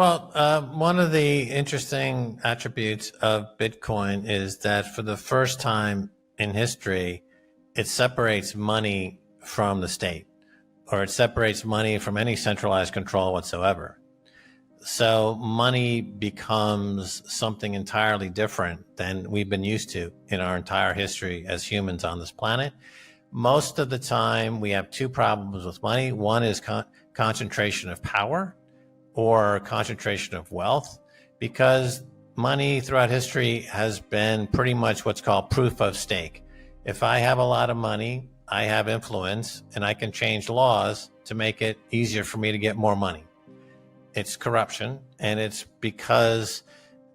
One of the interesting attributes of Bitcoin is that for the first time in history, it separates money from the state, or it separates money from any centralized control whatsoever. So money becomes something entirely different than we've been used to in our entire history as humans on this planet. Most of the time, we have two problems with money. One is concentration of power or concentration of wealth, because money throughout history has been pretty much what's called proof of stake. If I have a lot of money, I have influence, and I can change laws to make it easier for me to get more money. It's corruption, and it's because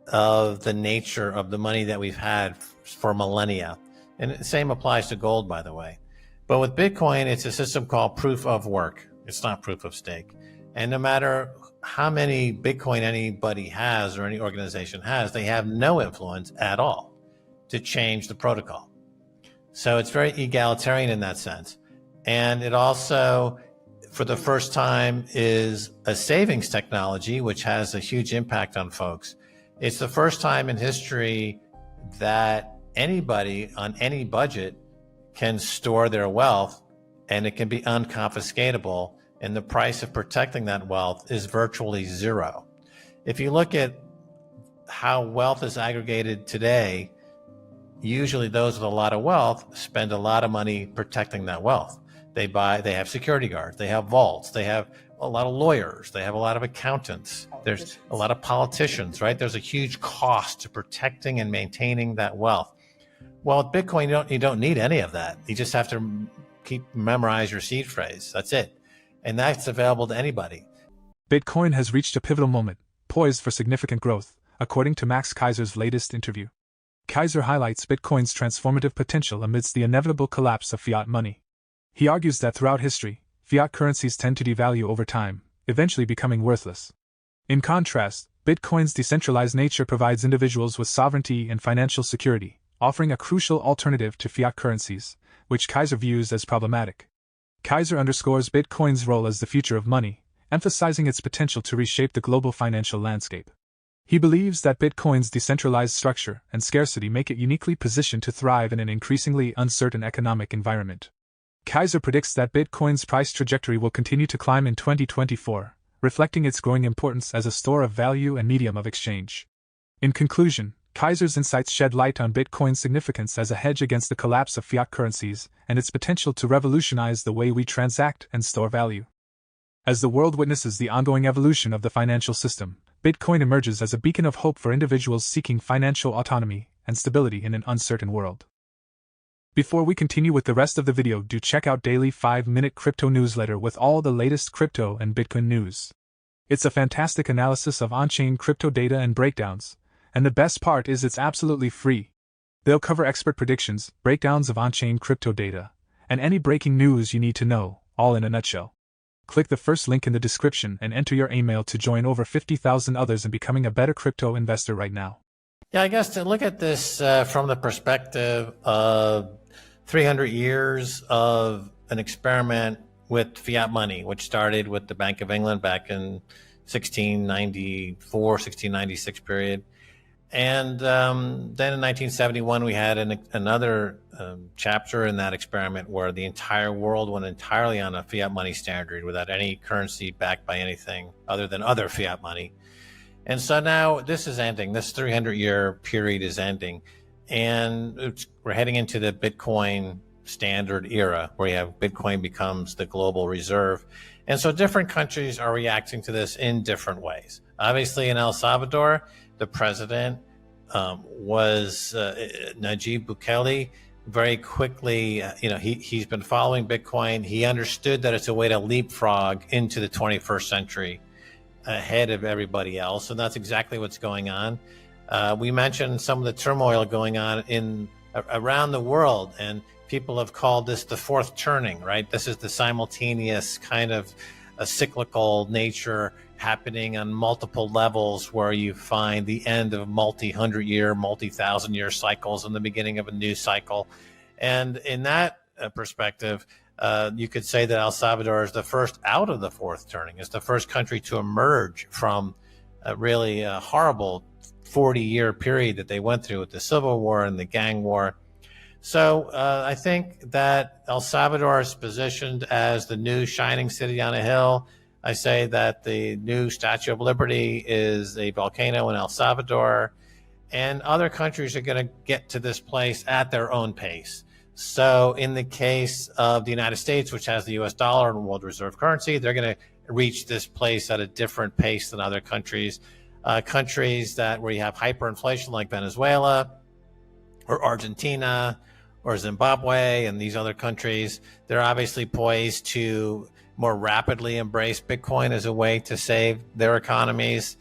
of the nature of the money that we've had for millennia. And the same applies to gold, by the way. But with Bitcoin, it's a system called proof of work. It's not proof of stake. And no matter how many Bitcoin anybody has or any organization has, they have no influence at all to change the protocol. So it's very egalitarian in that sense. And it also, for the first time, is a savings technology, which has a huge impact on folks. It's the first time in history that anybody on any budget can store their wealth, and it can be unconfiscatable, and the price of protecting that wealth is virtually zero. If you look at how wealth is aggregated today, usually those with a lot of wealth spend a lot of money protecting that wealth. They have security guards, they have vaults, they have a lot of lawyers, they have a lot of accountants, there's a lot of politicians, right? There's a huge cost to protecting and maintaining that wealth. Well, with Bitcoin, you don't need any of that. You just have to memorize your seed phrase. That's it. And that's available to anybody. Bitcoin has reached a pivotal moment, poised for significant growth, according to Max Keiser's latest interview. Keiser highlights Bitcoin's transformative potential amidst the inevitable collapse of fiat money. He argues that throughout history, fiat currencies tend to devalue over time, eventually becoming worthless. In contrast, Bitcoin's decentralized nature provides individuals with sovereignty and financial security, offering a crucial alternative to fiat currencies, which Keiser views as problematic. Keiser underscores Bitcoin's role as the future of money, emphasizing its potential to reshape the global financial landscape. He believes that Bitcoin's decentralized structure and scarcity make it uniquely positioned to thrive in an increasingly uncertain economic environment. Keiser predicts that Bitcoin's price trajectory will continue to climb in 2024, reflecting its growing importance as a store of value and medium of exchange. In conclusion, Keiser's insights shed light on Bitcoin's significance as a hedge against the collapse of fiat currencies and its potential to revolutionize the way we transact and store value. As the world witnesses the ongoing evolution of the financial system, Bitcoin emerges as a beacon of hope for individuals seeking financial autonomy and stability in an uncertain world. Before we continue with the rest of the video, do check out daily 5-minute crypto newsletter with all the latest crypto and Bitcoin news. It's a fantastic analysis of on-chain crypto data and breakdowns, and the best part is it's absolutely free. They'll cover expert predictions, breakdowns of on-chain crypto data, and any breaking news you need to know, all in a nutshell. Click the first link in the description and enter your email to join over 50,000 others in becoming a better crypto investor right now. Yeah, I guess to look at this from the perspective of 300 years of an experiment with fiat money, which started with the Bank of England back in 1694, 1696 period. And then in 1971, we had another chapter in that experiment where the entire world went entirely on a fiat money standard without any currency backed by anything other than other fiat money. And so now this is ending. This 300-year period is ending. And we're heading into the Bitcoin standard era where you have Bitcoin becomes the global reserve. And so different countries are reacting to this in different ways. Obviously, in El Salvador, the president was Nayib Bukele. Very quickly, he's been following Bitcoin. He understood that it's a way to leapfrog into the 21st century ahead of everybody else, and that's exactly what's going on. We mentioned some of the turmoil going on around the world, and people have called this the fourth turning, right? This is the simultaneous kind of a cyclical nature happening on multiple levels where you find the end of multi-hundred-year, multi-thousand-year cycles and the beginning of a new cycle. And in that perspective, you could say that El Salvador is the first out of the fourth turning. It's the first country to emerge from really horrible 40-year period that they went through with the Civil War and the gang war. So I think that El Salvador is positioned as the new shining city on a hill. I say that the new Statue of Liberty is a volcano in El Salvador, and other countries are going to get to this place at their own pace. So in the case of the United States, which has the US dollar and world reserve currency, they're going to reach this place at a different pace than other countries. Countries that where you have hyperinflation like Venezuela or Argentina or Zimbabwe and these other countries, they're obviously poised to more rapidly embrace Bitcoin as a way to save their economies.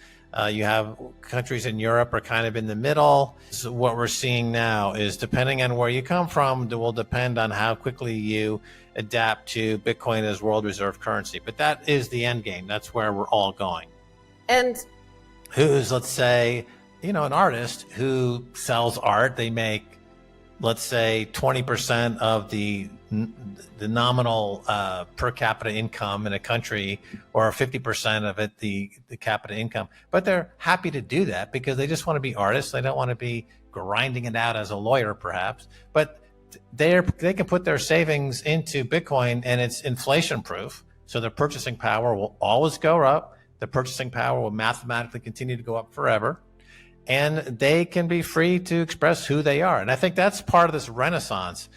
You have countries in Europe are kind of in the middle. So what we're seeing now is, depending on where you come from, it will depend on how quickly you adapt to Bitcoin as world reserve currency. But that is the end game. That's where we're all going. And who's, let's say, an artist who sells art, they make, let's say, 20% of the nominal per capita income in a country, or 50% of it, the capita income. But they're happy to do that because they just want to be artists. They don't want to be grinding it out as a lawyer, perhaps. But they can put their savings into Bitcoin, and it's inflation proof. So their purchasing power will always go up. The purchasing power will mathematically continue to go up forever. And they can be free to express who they are. And I think that's part of this Renaissance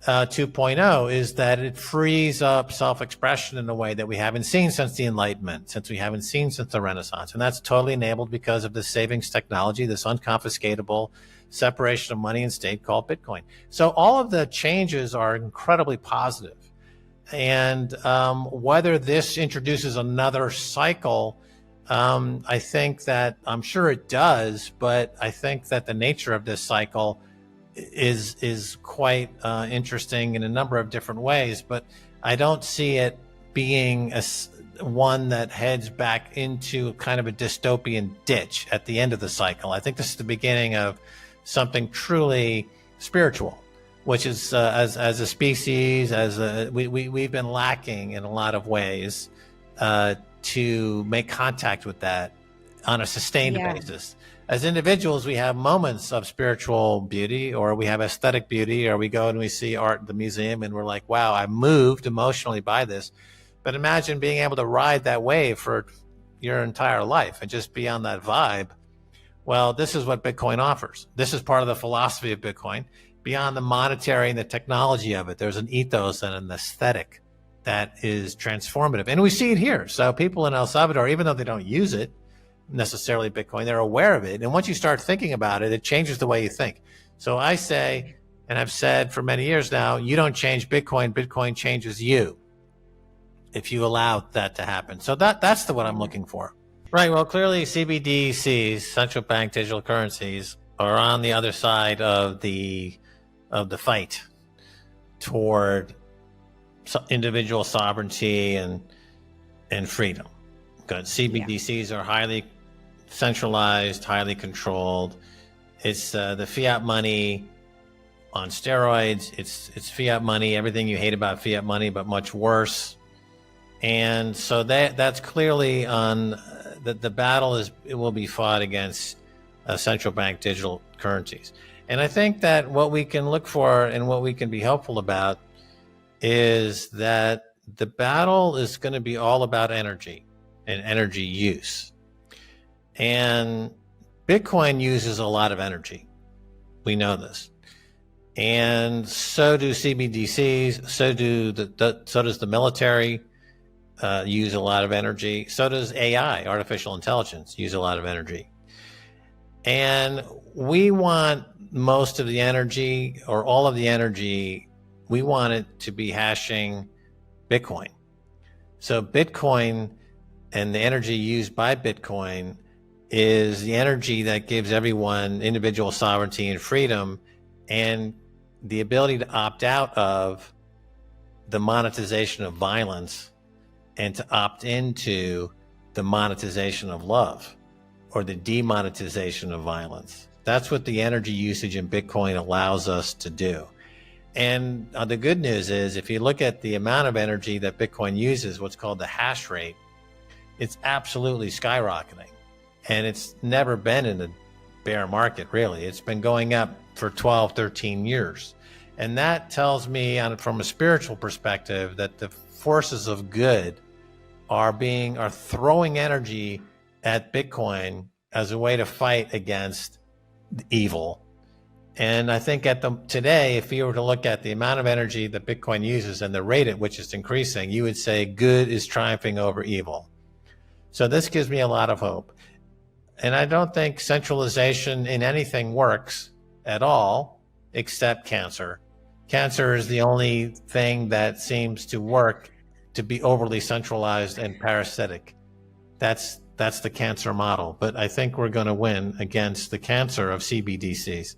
2.0, is that it frees up self-expression in a way that we haven't seen since the Enlightenment, since we haven't seen since the Renaissance. And that's totally enabled because of the savings technology, this unconfiscatable separation of money and state called Bitcoin. So all of the changes are incredibly positive. And whether this introduces another cycle, I think that, I'm sure it does, but I think that the nature of this cycle is quite interesting in a number of different ways, but I don't see it being one that heads back into kind of a dystopian ditch at the end of the cycle. I think this is the beginning of something truly spiritual, which is as a species, we've been lacking in a lot of ways to make contact with that on a sustained basis. As individuals, we have moments of spiritual beauty, or we have aesthetic beauty, or we go and we see art at the museum and we're like, wow, I'm moved emotionally by this. But imagine being able to ride that wave for your entire life and just be on that vibe. Well, this is what Bitcoin offers. This is part of the philosophy of Bitcoin. Beyond the monetary and the technology of it, there's an ethos and an aesthetic that is transformative. And we see it here. So people in El Salvador, even though they don't use it, necessarily Bitcoin, they're aware of it. And once you start thinking about it, it changes the way you think. So I say, and I've said for many years now, you don't change Bitcoin, Bitcoin changes you if you allow that to happen. So that's what I'm looking for. Right. Well, clearly CBDCs, central bank digital currencies, are on the other side of the fight toward individual sovereignty and freedom. Good. CBDCs are highly centralized, highly controlled. It's the fiat money on steroids. It's fiat money, everything you hate about fiat money, but much worse. And so that's clearly on the battle it will be fought against central bank digital currencies. And I think that what we can look for and what we can be helpful about is that the battle is going to be all about energy and energy use. And Bitcoin uses a lot of energy. We know this. And so do CBDCs, so does the military use a lot of energy. So does AI, artificial intelligence, use a lot of energy. And we want most of the energy, or all of the energy, we want it to be hashing Bitcoin. So Bitcoin and the energy used by Bitcoin is the energy that gives everyone individual sovereignty and freedom, and the ability to opt out of the monetization of violence and to opt into the monetization of love, or the demonetization of violence. That's what the energy usage in Bitcoin allows us to do. And the good news is, if you look at the amount of energy that Bitcoin uses, what's called the hash rate, it's absolutely skyrocketing. and it's never been in a bear market, really. It's been going up for 12, 13 years. And that tells me, from a spiritual perspective, that the forces of good are throwing energy at Bitcoin as a way to fight against evil. And I think today, if you were to look at the amount of energy that Bitcoin uses and the rate at which it's increasing, you would say good is triumphing over evil. So this gives me a lot of hope. And I don't think centralization in anything works at all, except cancer. Cancer is the only thing that seems to work to be overly centralized and parasitic. That's the cancer model. But I think we're going to win against the cancer of CBDCs.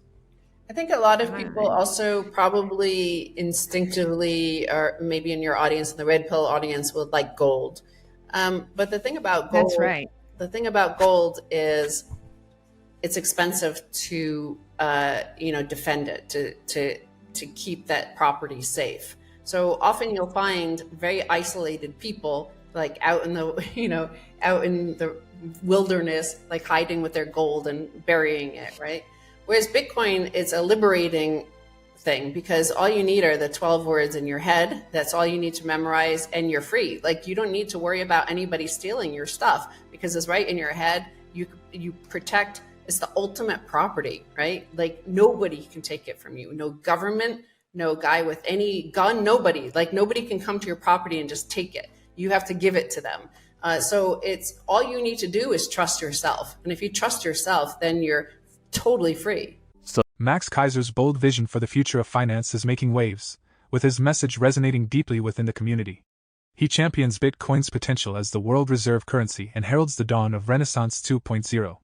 I think a lot of people also probably instinctively, or maybe in your audience, in the red pill audience, would like gold. But the thing about gold, That's right. The thing about gold is it's expensive to defend it, to keep that property safe. So often you'll find very isolated people, like out in the wilderness, like hiding with their gold and burying it, right? Whereas Bitcoin is a liberating thing, because all you need are the 12 words in your head. That's all you need to memorize, and you're free. Like, you don't need to worry about anybody stealing your stuff, because it's right in your head. You protect. It's the ultimate property, right? Like, nobody can take it from you. No government, no guy with any gun, nobody can come to your property and just take it. You have to give it to them. So it's all you need to do is trust yourself. And if you trust yourself, then you're totally free. Max Keiser's bold vision for the future of finance is making waves, with his message resonating deeply within the community. He champions Bitcoin's potential as the world reserve currency and heralds the dawn of Renaissance 2.0.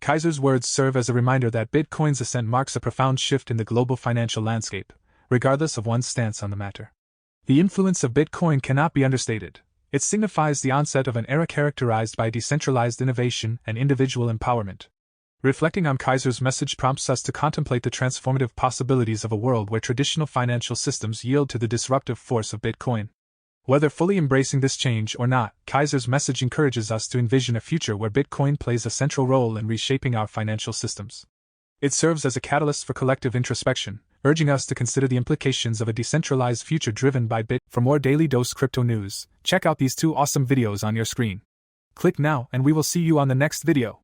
Keiser's words serve as a reminder that Bitcoin's ascent marks a profound shift in the global financial landscape, regardless of one's stance on the matter. The influence of Bitcoin cannot be understated. It signifies the onset of an era characterized by decentralized innovation and individual empowerment. Reflecting on Keiser's message prompts us to contemplate the transformative possibilities of a world where traditional financial systems yield to the disruptive force of Bitcoin. Whether fully embracing this change or not, Keiser's message encourages us to envision a future where Bitcoin plays a central role in reshaping our financial systems. It serves as a catalyst for collective introspection, urging us to consider the implications of a decentralized future driven by Bit. For more Daily Dose Crypto news, check out these 2 awesome videos on your screen. Click now and we will see you on the next video.